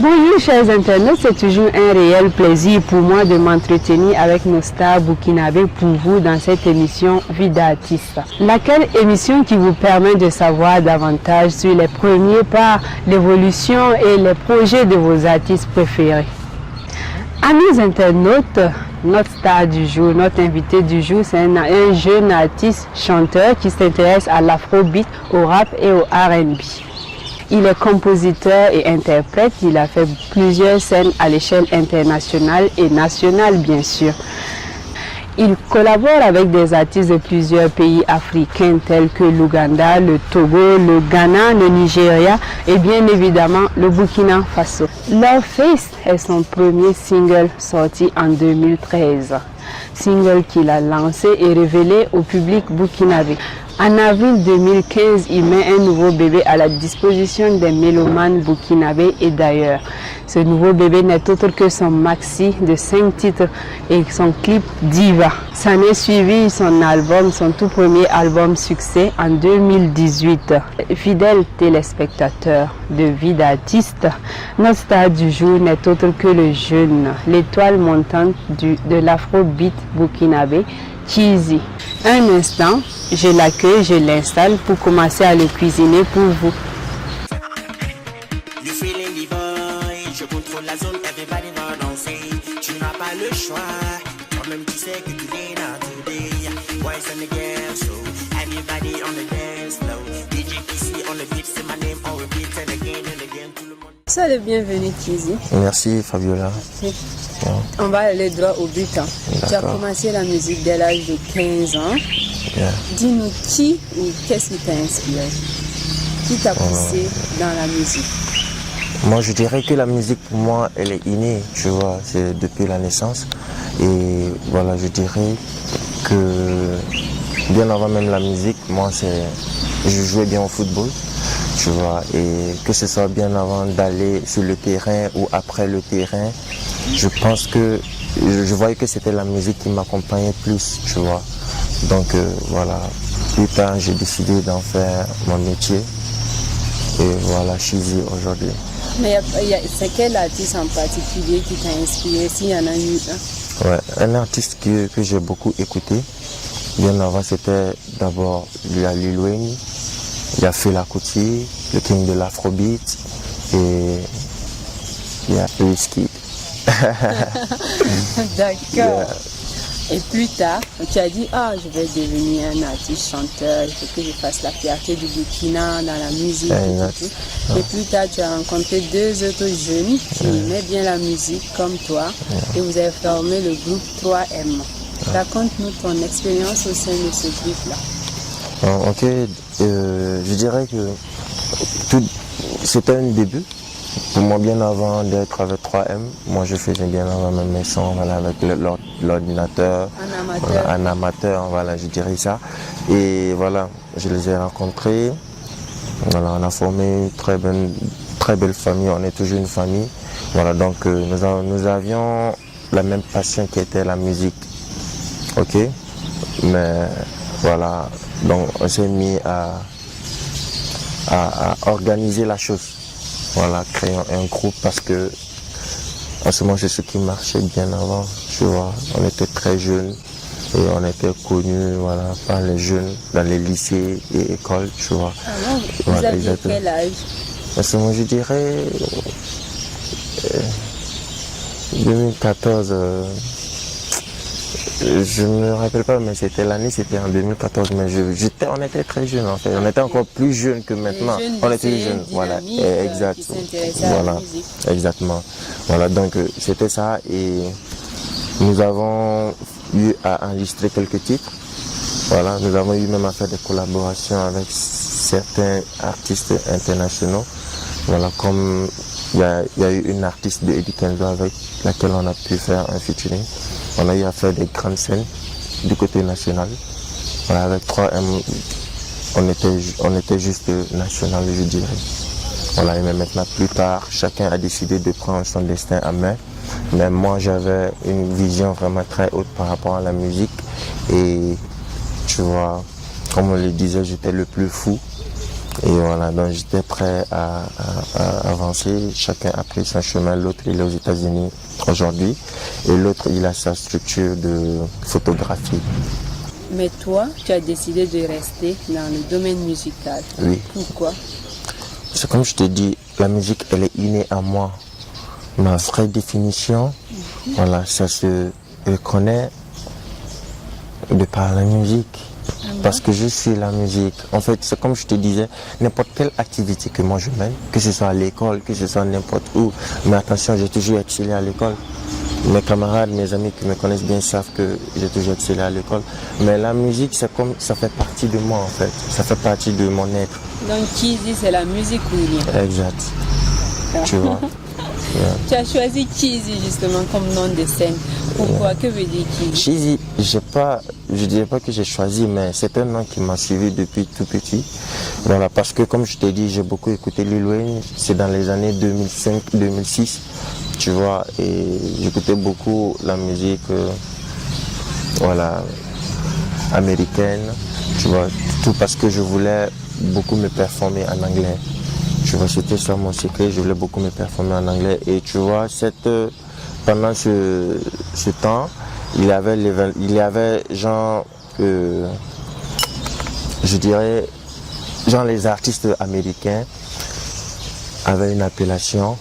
Bonjour chers internautes, c'est toujours un réel plaisir pour moi de m'entretenir avec nos stars burkinabés pour vous dans cette émission Vie d'artiste. Laquelle émission qui vous permet de savoir davantage sur les premiers pas, l'évolution et les projets de vos artistes préférés. Amis internautes, notre star du jour, notre invité du jour, c'est un jeune artiste chanteur qui s'intéresse à l'afrobeat, au rap et au R&B. Il est compositeur et interprète, il a fait plusieurs scènes à l'échelle internationale et nationale bien sûr. Il collabore avec des artistes de plusieurs pays africains tels que l'Ouganda, le Togo, le Ghana, le Nigeria et bien évidemment le Burkina Faso. Love Face est son premier single sorti en 2013. Single qu'il a lancé et révélé au public burkinabé. En avril 2015, il met un nouveau bébé à la disposition des mélomanes burkinabés et d'ailleurs. Ce nouveau bébé n'est autre que son maxi de 5 titres et son clip Diva. S'en est suivi son album, son tout premier album succès en 2018. Fidèles téléspectateurs de Vie d'artiste, notre star du jour n'est autre que le jeune, l'étoile montante de l'afrobeat burkinabé, Cheezy. Un instant, je l'accueille, je l'installe pour commencer à le cuisiner pour vous. Je contrôle la zone, everybody va danser. Tu n'as pas le choix, toi-même tu sais que tu es là today. Boys on the girls, so everybody on the dance floor. DJ PC on the beat, c'est my name, on repeat and again, tout le monde. Sois le bienvenu, Cheezy. Merci Fabiola. On va aller droit au but. Tu as commencé la musique dès l'âge de 15 ans. Dis-nous qui ou qu'est-ce qui t'a inspiré? Qui t'a poussé dans la musique? Moi, je dirais que la musique, pour moi, elle est innée, tu vois, c'est depuis la naissance. Et voilà, je dirais que bien avant même la musique, moi, je jouais bien au football, tu vois. Et que ce soit bien avant d'aller sur le terrain ou après le terrain, je pense que je voyais que c'était la musique qui m'accompagnait plus, tu vois. Donc voilà, plus tard, j'ai décidé d'en faire mon métier. Et voilà, Cheezy aujourd'hui. Mais c'est quel artiste en particulier qui t'a inspiré, s'il y en a eu un? Ouais, un artiste que j'ai beaucoup écouté, bien avant, c'était d'abord Lil Wayne, il y a Fela Kuti, le king de l'afrobeat, et il y a Wizkid. D'accord. Yeah. Et plus tard, tu as dit, je vais devenir un artiste chanteur, il faut que je fasse la fierté du Burkina dans la musique et tout. Et plus tard, tu as rencontré deux autres jeunes qui aimaient bien la musique comme toi et vous avez formé le groupe 3M. Raconte-nous ton expérience au sein de ce groupe-là. Ok, je dirais que c'était un début. Pour moi, bien avant d'être avec 3M, moi je faisais bien avant même mes sons, voilà, avec l'ordinateur, un amateur, voilà, je dirais ça. Et voilà, je les ai rencontrés, voilà, on a formé une très belle famille, on est toujours une famille. Voilà, donc nous avions la même passion qui était la musique, ok. Mais voilà, donc on s'est mis à organiser la chose. Voilà, créer un groupe parce que en ce moment c'est ce qui marchait bien avant, tu vois. On était très jeunes et on était connus, voilà, par les jeunes dans les lycées et écoles, tu vois. Alors, vous aviez quel âge? En ce moment, je dirais 2014. Je ne me rappelle pas, mais c'était en 2014. Mais on était très jeunes en fait. On était encore plus jeunes que maintenant. On était jeunes, voilà. Exact. Voilà, exactement. Voilà, donc c'était ça. Et nous avons eu à enregistrer quelques titres. Voilà, nous avons eu même à faire des collaborations avec certains artistes internationaux. Voilà, comme il y a eu une artiste de Eddie Kenzo avec laquelle on a pu faire un featuring. On a eu à faire des grandes scènes du côté national. Voilà, avec 3M, on était juste national, je dirais. Voilà, et même maintenant, plus tard, chacun a décidé de prendre son destin en main. Mais moi, j'avais une vision vraiment très haute par rapport à la musique. Et tu vois, comme on le disait, j'étais le plus fou. Et voilà, donc j'étais prêt à avancer. Chacun a pris son chemin. L'autre, il est aux États-Unis aujourd'hui. Et l'autre, il a sa structure de photographie. Mais toi, tu as décidé de rester dans le domaine musical. Oui. Pourquoi? C'est comme je te dis, la musique, elle est innée à moi. Ma vraie définition, voilà, ça se reconnaît de par la musique. Parce que je suis la musique. En fait, c'est comme je te disais, n'importe quelle activité que moi je mène, que ce soit à l'école, que ce soit n'importe où. Mais attention, j'ai toujours excellé à l'école. Mes camarades, mes amis qui me connaissent bien savent que j'ai toujours excellé à l'école. Mais la musique, c'est comme, ça fait partie de moi en fait. Ça fait partie de mon être. Donc Kizzy, c'est la musique ou rien? Exact. Tu vois. Yeah. Tu as choisi Kizzy justement comme nom de scène. Pourquoi? Yeah. Que veut dire Kizzy? Kizzy, je dirais pas que j'ai choisi, mais c'est un nom qui m'a suivi depuis tout petit. Voilà, parce que comme je t'ai dit, j'ai beaucoup écouté Lil Wayne. C'est dans les années 2005-2006. Tu vois, et j'écoutais beaucoup la musique voilà, américaine, tu vois, tout parce que je voulais beaucoup me performer en anglais. Tu vois, c'était ça mon secret, je voulais beaucoup me performer en anglais. Et tu vois, pendant ce temps, il y avait genre, je dirais, genre les artistes américains avaient une appellation,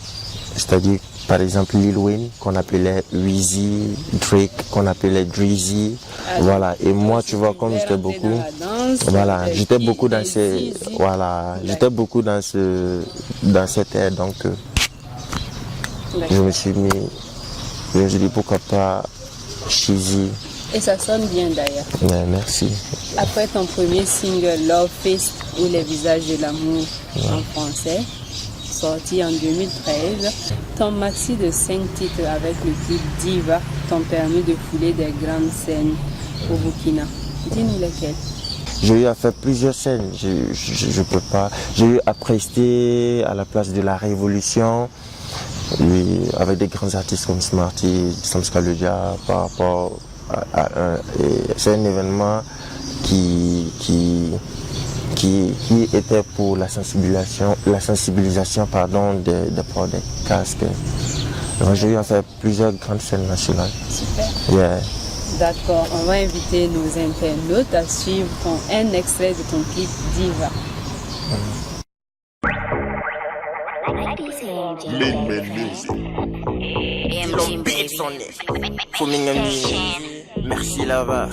c'est-à-dire par exemple Lil Wayne qu'on appelait Weezy, Drake qu'on appelait Dreezy, voilà. Et moi, tu vois, comme j'étais beaucoup, voilà, j'étais beaucoup dans cette ère, donc je me suis dit pourquoi pas Kizzy. Et ça sonne bien d'ailleurs. Ouais, merci. Après ton premier single Love Fist ou Les visages de l'amour en français, sorti en 2013, ton maxi de 5 titres avec le clip Diva t'ont permis de fouler des grandes scènes au Burkina. Dis-nous lesquelles. J'ai eu à faire plusieurs scènes, je peux pas. J'ai eu à prester à la place de la Révolution, oui, avec des grands artistes comme Smarty, Samska Ludia, par rapport c'est un événement qui était pour la sensibilisation des ports des casques. J'ai eu à faire plusieurs grandes scènes nationales. Super. Yeah. D'accord, on va inviter nos internautes à suivre un extrait de ton clip Diva. Merci là-bas.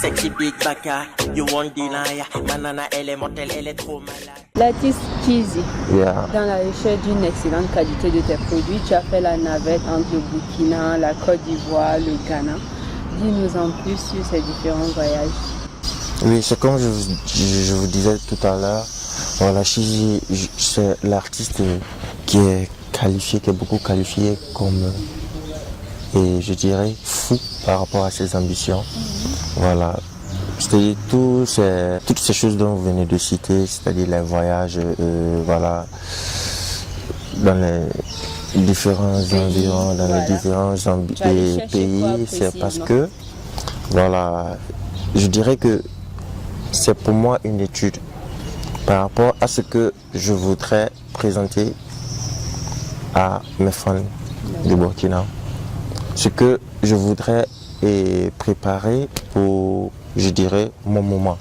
Sexy Big Baka, you won't deny. Banana, elle est mortelle, elle est trop malade. L'artiste Kizzy, Yeah. dans la recherche d'une excellente qualité de tes produits, tu as fait la navette entre le Burkina, la Côte d'Ivoire, le Ghana. Dis-nous en plus sur ces différents voyages. Oui, c'est comme je vous disais tout à l'heure. Voilà, Kizzy, c'est l'artiste qui est qualifié, qui est beaucoup qualifié comme, et je dirais, fou par rapport à ses ambitions. Voilà. C'est-à-dire toutes ces choses dont vous venez de citer, c'est-à-dire les voyages, voilà, dans les différents environs, dans les différents pays, c'est parce que, voilà, je dirais que c'est pour moi une étude par rapport à ce que je voudrais présenter à mes fans du Burkina. Ce que je voudrais préparer pour, je dirais, mon moment.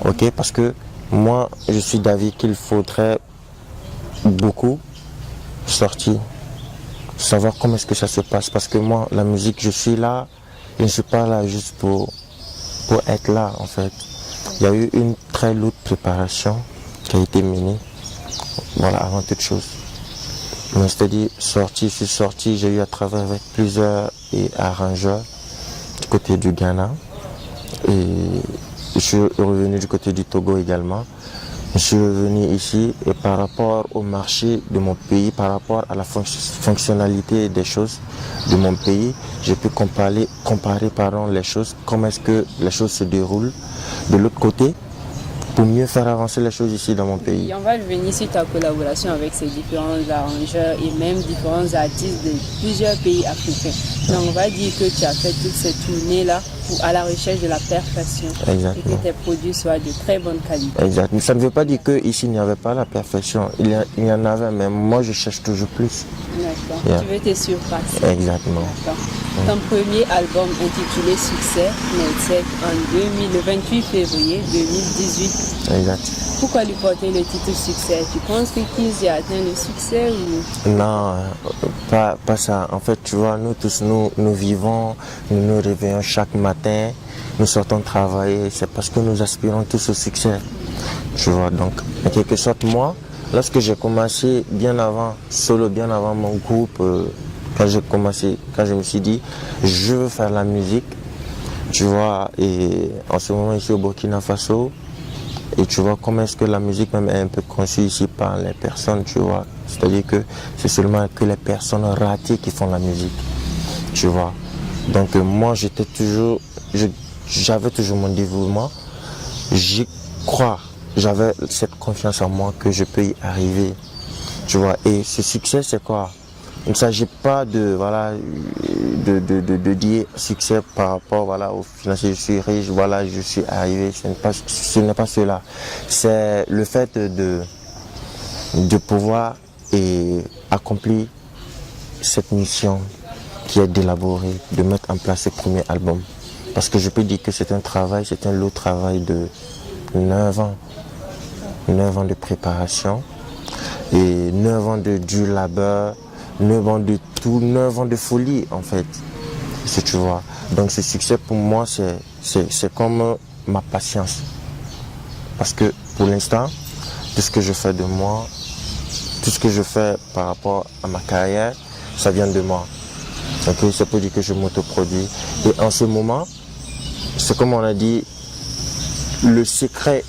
Ok, parce que moi, je suis d'avis qu'il faudrait beaucoup sortir, savoir comment est-ce que ça se passe. Parce que moi, la musique, je suis là, je ne suis pas là juste pour être là, en fait. Il y a eu une très lourde préparation qui a été menée, voilà, avant toute chose. Mais c'est-à-dire, je suis sorti, j'ai eu à travailler avec plusieurs arrangeurs du côté du Ghana. Et je suis revenu du côté du Togo également. Je suis revenu ici et par rapport au marché de mon pays, par rapport à la fonctionnalité des choses de mon pays, j'ai pu comparer les choses, comment est-ce que les choses se déroulent de l'autre côté pour mieux faire avancer les choses ici dans mon pays. Et on va revenir sur ta collaboration avec ces différents arrangeurs et même différents artistes de plusieurs pays africains. Donc on va dire que tu as fait toutes ces tournées-là à la recherche de la perfection. Exactement. Et que tes produits soient de très bonne qualité. Exactement. Ça ne veut pas dire qu'ici il n'y avait pas la perfection. Il y en avait, mais moi je cherche toujours plus. D'accord. Yeah. Tu veux te surpasser. Exactement. D'accord. Ton premier album intitulé Succès naît le 28 février 2018. Exact. Pourquoi lui porter le titre Succès? Tu penses qu'ils y atteignent le succès ou... Non, pas ça. En fait, tu vois, nous tous, nous vivons, nous nous réveillons chaque matin, nous sortons travailler. C'est parce que nous aspirons tous au succès. Tu vois, donc, en quelque sorte, moi, lorsque j'ai commencé bien avant, solo, bien avant mon groupe, quand je me suis dit, je veux faire la musique, tu vois, et en ce moment ici au Burkina Faso, et tu vois comment est-ce que la musique même est un peu conçue ici par les personnes, tu vois. C'est-à-dire que c'est seulement que les personnes ratées qui font la musique, tu vois. Donc moi j'avais toujours mon dévouement, j'y crois, j'avais cette confiance en moi que je peux y arriver, tu vois. Et ce succès c'est quoi? Il ne s'agit pas de dire succès par rapport au financier, je suis riche, voilà, je suis arrivé. Ce n'est pas cela. C'est le fait de pouvoir accomplir cette mission qui est d'élaborer, de mettre en place ce premier album. Parce que je peux dire que c'est un long travail de 9 ans. 9 ans de préparation et 9 ans de dur labeur. 9 ans de tout, 9 ans de folie en fait, si tu vois. Donc ce succès pour moi c'est comme ma patience. Parce que pour l'instant, tout ce que je fais de moi, tout ce que je fais par rapport à ma carrière, ça vient de moi. Donc c'est pour dire que je m'autoproduis. Et en ce moment, c'est comme on a dit, le secret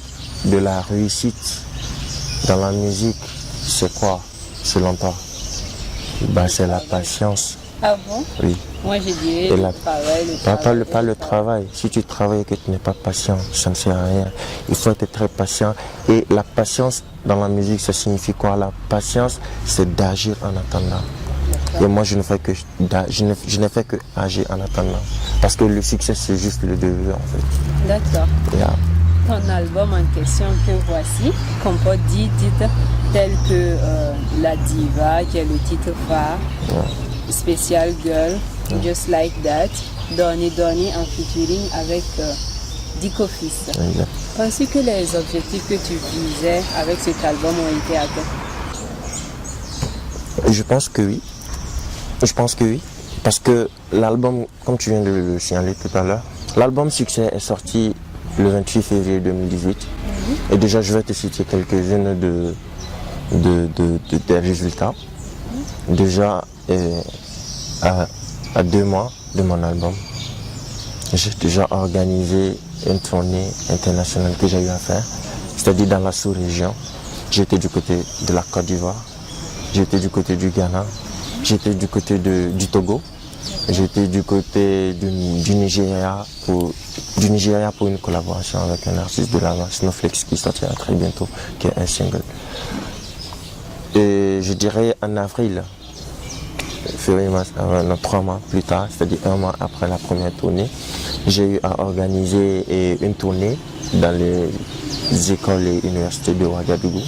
de la réussite dans la musique, c'est quoi selon toi? C'est la patience. Ah bon? Oui. Moi je dirais Pas le travail. Si tu travailles et que tu n'es pas patient, ça ne sert à rien. Il faut être très patient. Et la patience dans la musique, ça signifie quoi? La patience, c'est d'agir en attendant. Et moi je ne fais que agir en attendant. Parce que le succès c'est juste le début en fait. D'accord. Yeah. Ton album en question que voici comporte 10 titres tels que La Diva, qui est le titre phare, Special Girl, Just Like That, Donny en featuring avec Dico Fils. Penses-tu que les objectifs que tu visais avec cet album ont été atteints? Je pense que oui. Parce que l'album, comme tu viens de le signaler tout à l'heure, l'album Succès est sorti le 28 février 2018. Et déjà, je vais te citer quelques-unes des résultats. Déjà, à 2 mois de mon album, j'ai déjà organisé une tournée internationale que j'ai eu à faire, c'est-à-dire dans la sous-région. J'étais du côté de la Côte d'Ivoire, j'étais du côté du Ghana, j'étais du côté du Togo, j'étais du côté du Nigeria pour une collaboration avec un artiste de là-bas, Snowflakes, qui sortira très bientôt, qui est un single. Et je dirais en avril, 3 mois plus tard, c'est-à-dire 1 mois après la première tournée, j'ai eu à organiser une tournée dans les écoles et universités de Ouagadougou.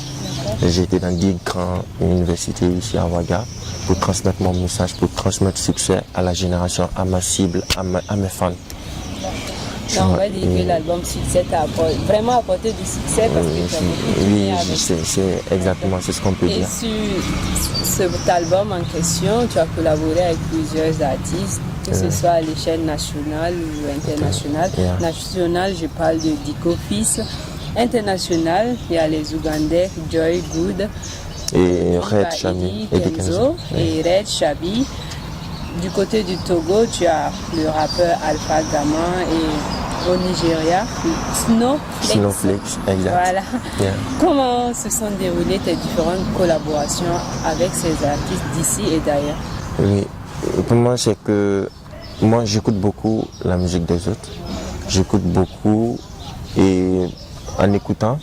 J'ai été dans 10 grandes universités ici à Ouaga pour transmettre mon message, pour transmettre succès à la génération, à ma cible, à mes fans. Donc on va dire que l'album Succès t'a vraiment apporté du succès parce que tu as beaucoup oui, c'est exactement ce qu'on peut dire. Et sur cet album en question, tu as collaboré avec plusieurs artistes, que ce soit à l'échelle nationale ou internationale. Nationale, je parle de Dico Fils. International, il y a les Ougandais Joy Good et Red Chabi et Red Chabi. Du côté du Togo, tu as le rappeur Alpha Gama et au Nigeria, Snowflakes, exact. Voilà. Yeah. Comment se sont déroulées tes différentes collaborations avec ces artistes d'ici et d'ailleurs? Oui, pour moi c'est que moi j'écoute beaucoup la musique des autres. J'écoute beaucoup et en écoutant,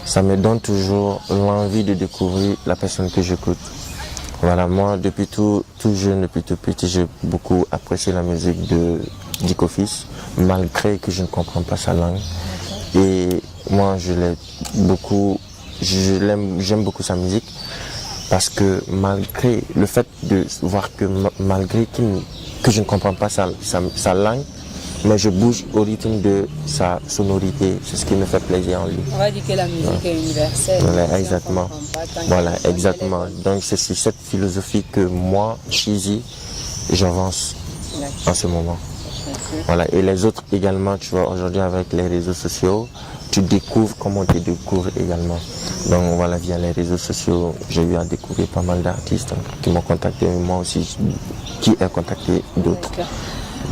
ça me donne toujours l'envie de découvrir la personne que j'écoute. Voilà, moi, depuis tout jeune, depuis tout petit, j'ai beaucoup apprécié la musique de Dico Fils, malgré que je ne comprends pas sa langue. Et moi, j'aime beaucoup sa musique, parce que malgré le fait de voir que malgré que je ne comprends pas sa langue, mais je bouge au rythme de sa sonorité, c'est ce qui me fait plaisir en lui. On va dire que la musique est universelle. Voilà, exactement. Voilà, exactement. Donc c'est sur cette philosophie que moi, Cheezy, j'avance en ce moment. Voilà, et les autres également, tu vois, aujourd'hui avec les réseaux sociaux, tu découvres comment tu découvres également. Donc voilà, via les réseaux sociaux, j'ai eu à découvrir pas mal d'artistes qui m'ont contacté, et moi aussi, qui ai contacté d'autres.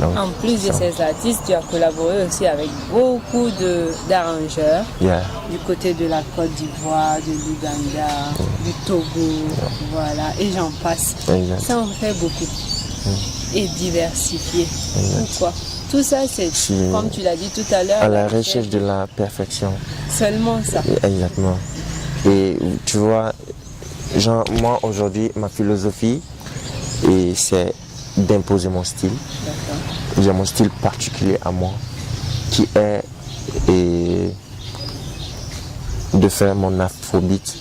Donc, en plus de ces artistes, tu as collaboré aussi avec beaucoup d'arrangeurs du côté de la Côte d'Ivoire, de l'Ouganda, du Togo, voilà, et j'en passe. Exact. Ça en fait beaucoup. Et diversifié. Pourquoi? Tout ça, c'est, comme tu l'as dit tout à l'heure, à la recherche de la perfection. Seulement ça. Exactement. Et tu vois, genre, moi aujourd'hui, ma philosophie, c'est d'imposer mon style. J'ai mon style particulier à moi, qui est de faire mon afrobeat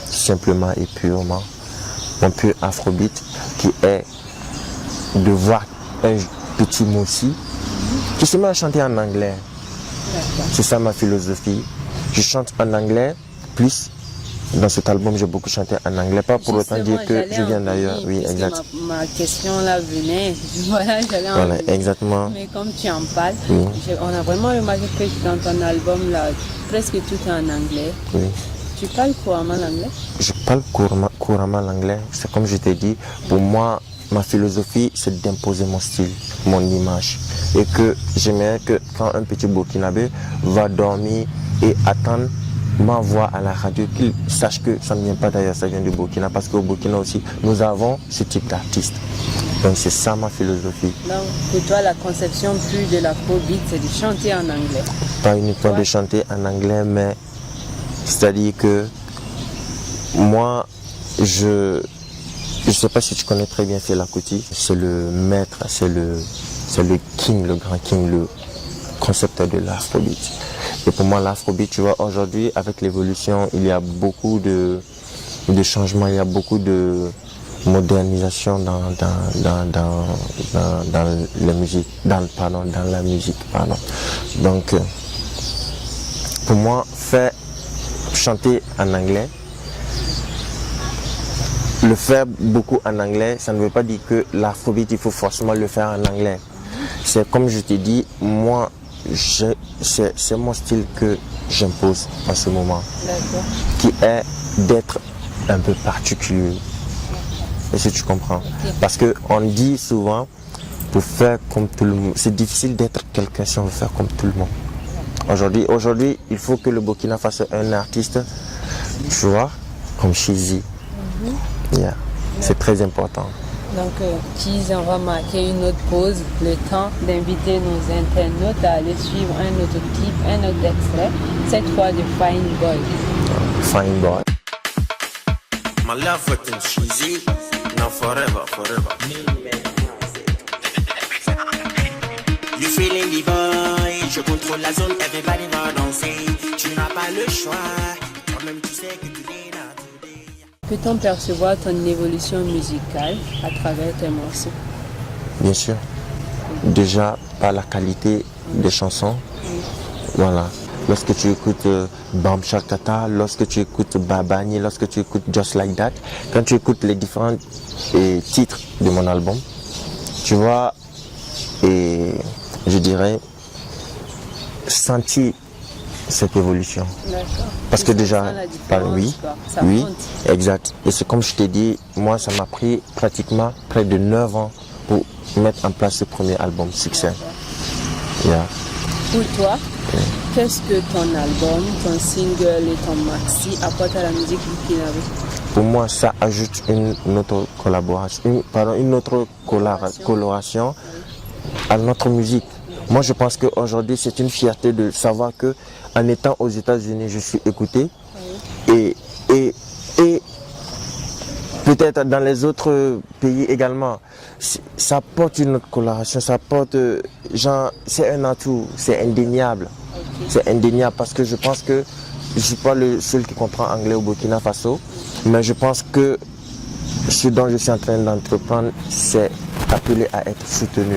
simplement et purement. Mon pur afrobeat, qui est de voir un petit moussi qui se met à chanter en anglais. C'est ça ma philosophie. Je chante en anglais, plus dans cet album j'ai beaucoup chanté en anglais, pas pour autant dire que je viens d'ailleurs. Oui, exact. Ma question là venait, voilà, voilà, exactement. Mais comme tu en parles, on a vraiment remarqué que dans ton album là, presque tout est en anglais. Oui. Tu parles couramment l'anglais? Je parle couramment l'anglais. C'est comme je t'ai dit, pour moi, ma philosophie, c'est d'imposer mon style, mon image. Et que j'aimerais que quand un petit Burkinabé va dormir et attendre ma voix à la radio, qu'il sache que ça ne vient pas d'ailleurs, ça vient du Burkina, parce qu'au Burkina aussi, nous avons ce type d'artiste. Donc c'est ça ma philosophie. Donc pour toi, la conception plus de l'afrobeat, c'est de chanter en anglais? Pas uniquement de chanter en anglais, mais c'est-à-dire que moi, je ne sais pas si tu connais très bien Fela Kuti, c'est le maître, c'est le king, le grand king, le concepteur de l'afrobeat. Et pour moi, l'afrobeat, tu vois, aujourd'hui, avec l'évolution, il y a beaucoup de changements, il y a beaucoup de modernisation dans la musique. Donc, pour moi, faire chanter en anglais, le faire beaucoup en anglais, ça ne veut pas dire que l'afrobeat, il faut forcément le faire en anglais. C'est comme je t'ai dit, moi, c'est mon style que j'impose en ce moment, qui est d'être un peu particulier. Et si tu comprends. Parce qu'on dit souvent, pour faire comme tout le monde, c'est difficile d'être quelqu'un si on veut faire comme tout le monde. Aujourd'hui, il faut que le Burkina fasse un artiste, tu vois, comme Cheezy. C'est très important. Donc, Cheezy, on va marquer une autre pause, le temps d'inviter nos internautes à aller suivre un autre clip, un autre extrait, cette fois de Fine Boy. Fine Boy. My love for them Cheezy, now forever. You feeling the boy, je contrôle la zone, everybody va danser. Tu n'as pas le choix, toi-même tu sais que tu es là. Peut-on percevoir ton évolution musicale à travers tes morceaux? Bien sûr. Déjà par la qualité des chansons. Voilà. Lorsque tu écoutes Bam Shakata, lorsque tu écoutes Babani, lorsque tu écoutes Just Like That, quand tu écoutes les différents titres de mon album, tu vas, je dirais, sentir cette évolution. Parce que déjà, oui, exact. Et c'est comme je t'ai dit, moi ça m'a pris pratiquement près de 9 ans pour mettre en place ce premier album succès. Pour toi, qu'est-ce que ton album, ton single et ton maxi apportent à la musique burkinabé? Pour moi, ça ajoute une autre collaboration, une autre coloration à notre musique. Moi, je pense qu'aujourd'hui, c'est une fierté de savoir que en étant aux États-Unis, je suis écouté. Et peut-être dans les autres pays également. Ça porte une autre coloration, ça porte, genre, c'est un atout, c'est indéniable. C'est indéniable parce que je pense que je ne suis pas le seul qui comprend anglais au Burkina Faso, mais je pense que ce dont je suis en train d'entreprendre, c'est appelé à être soutenu.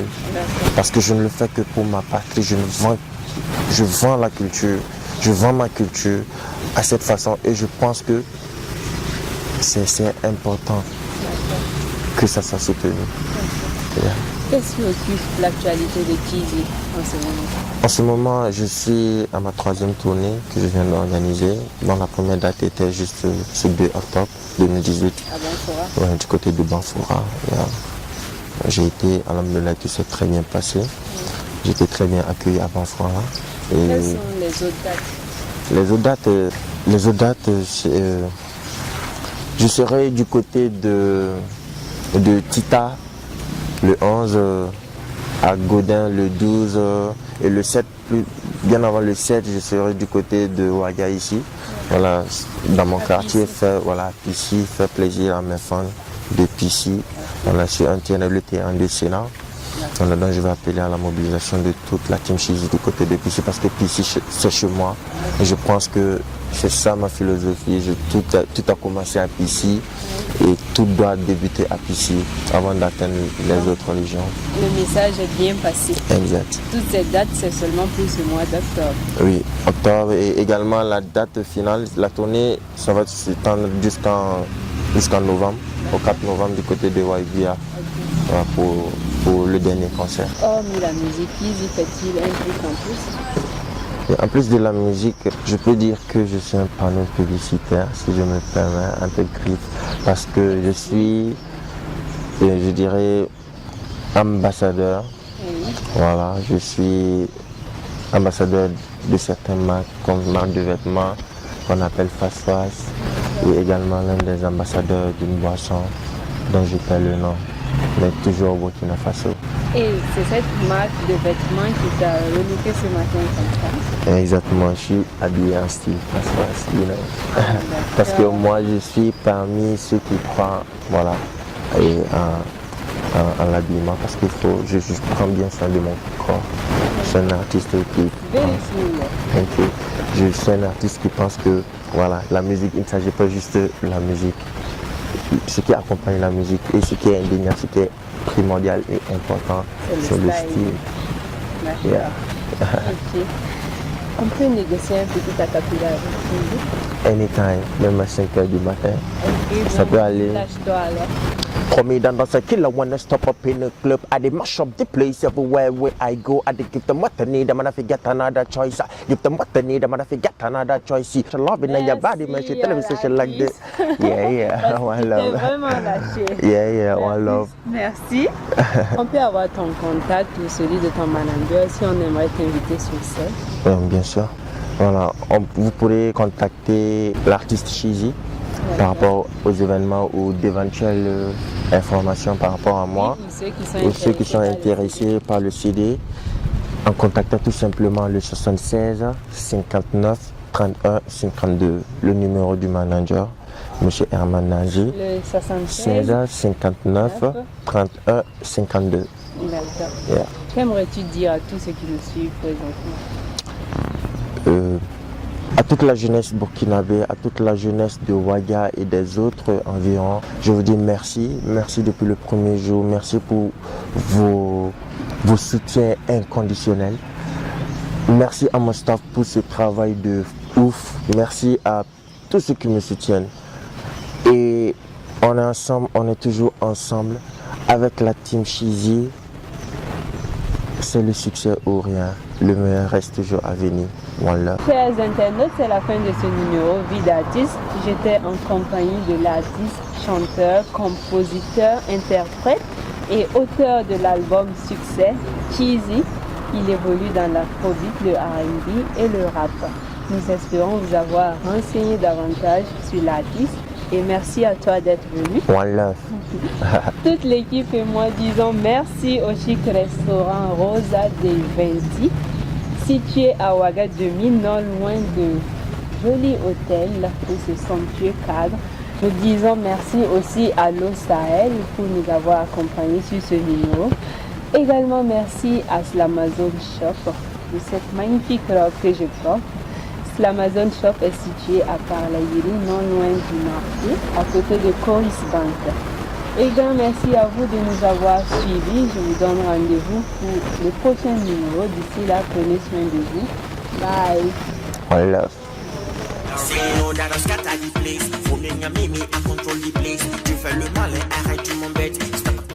Parce que je ne le fais que pour ma patrie, je vends la culture, je vends ma culture à cette façon et je pense que c'est important que ça soit soutenu. Qu'est-ce qui occupe l'actualité de Kizi en ce moment? En ce moment, je suis à ma 3e tournée que je viens d'organiser. Dont la première date était juste ce 2 octobre 2018. À Banfoura? Ouais, du côté de Banfoura. J'ai été, alhamdoulilah, tout s'est très bien passé. J'ai été très bien accueilli à Banfoura. Quelles sont les autres dates? Les autres dates, je serai du côté de Tita le 11, à Godin le 12 et le 7, bien avant le 7, je serai du côté de Ouaga ici. Voilà, dans mon quartier, Pissi, faire plaisir à mes fans de Pissi. Voilà, sur un terrain, le terrain de Sénat. Voilà, donc je vais appeler à la mobilisation de toute la team Chizi du côté de Pissi parce que Pissi c'est chez moi. Et je pense que c'est ça ma philosophie. Tout a commencé à Pissi et tout doit débuter à Pissi avant d'atteindre les autres régions. Le message est bien passé. Exact. Toutes ces dates, c'est seulement pour ce mois d'octobre. Oui, octobre et également la date finale. La tournée, ça va s'étendre jusqu'en novembre, au 4 novembre du côté de Waibia. Voilà, pour le dernier concert. Hormis la musique, Kizi fait-il un truc en plus? Et en plus de la musique, je peux dire que je suis un panneau publicitaire, si je me permets, un peu griffe, parce que je suis, je dirais, ambassadeur. Oui. Voilà, je suis ambassadeur de certaines marques, comme marque de vêtements qu'on appelle Fast Fast, et également l'un des ambassadeurs d'une boisson dont je perds le nom, mais toujours au Burkina Faso. Et c'est cette marque de vêtements qui t'a relooké ce matin comme ça? Exactement, je suis habillé en style Fast Fast, you know. Parce que moi je suis parmi ceux qui croient, voilà, en l'habillement, parce qu'il faut, je prends bien soin de mon corps. Je suis un artiste qui je suis un artiste qui pense que voilà, la musique, il ne s'agit pas juste de la musique. Ce qui accompagne la musique et ce qui est indéniable, ce qui est primordial et important, c'est le style. D'accord. Yeah. Okay. On peut négocier un petit acapella avec vous? Anytime, même à 5h du matin. Okay, ça peut aller. Lâche-toi alors. Promis dans a killer wanna stop up in the club. I dey mash up the place everywhere where I go. I dey give them what they need, I'm gonna forget another choice. Give them what they need, I'm gonna forget another choice. See, love in your body, man. She tell me something like this. Yeah, one love. Vraiment lâché. Yeah, one love. Merci. On peut avoir ton contact ou celui de ton manager si on aimerait t'inviter sur scène. Bien sûr. Voilà, vous pourrez contacter l'artiste Chizi par rapport aux événements ou d'éventuelles informations par rapport à moi, ou ceux qui sont intéressés par le CD, en contactant tout simplement le 76 59 31 52, le numéro du manager, M. Herman Naji. Le 76 59 31 52. D'accord. Yeah. Qu'aimerais-tu dire à tous ceux qui nous suivent présentement? À toute la jeunesse burkinabé, à toute la jeunesse de Ouaga et des autres environs, je vous dis merci. Merci depuis le premier jour. Merci pour vos soutiens inconditionnels. Merci à mon staff pour ce travail de ouf. Merci à tous ceux qui me soutiennent. Et on est ensemble, on est toujours ensemble. Avec la team Chizi, c'est le succès ou rien. Le meilleur reste toujours à venir. Voilà. Chers internautes, c'est la fin de ce numéro Vie d'artiste. J'étais en compagnie de l'artiste, chanteur, compositeur, interprète et auteur de l'album Succès, Kizi. Il évolue dans l'afrobeat, le R&B et le rap. Nous espérons vous avoir renseigné davantage sur l'artiste et merci à toi d'être venu. One love. Toute l'équipe et moi disons merci au chic restaurant Rosa dei Venti, situé à Ouagadougou, non loin de joli hôtel et ce somptueux cadre. Nous disons merci aussi à l'eau Sahel pour nous avoir accompagnés sur ce numéro. Également merci à Slamazon Shop de cette magnifique robe que je porte. Slamazon Shop est situé à Parlayiri, non loin du marché, à côté de Coris Bank. Et grand merci à vous de nous avoir suivis. Je vous donne rendez-vous pour le prochain numéro. D'ici là, prenez soin de vous. Bye. One love. C'est nous dans le scatter the place. Faut venir m'aimer à contrôle the place. Tu fais le malin, arrête tu m'embêtes.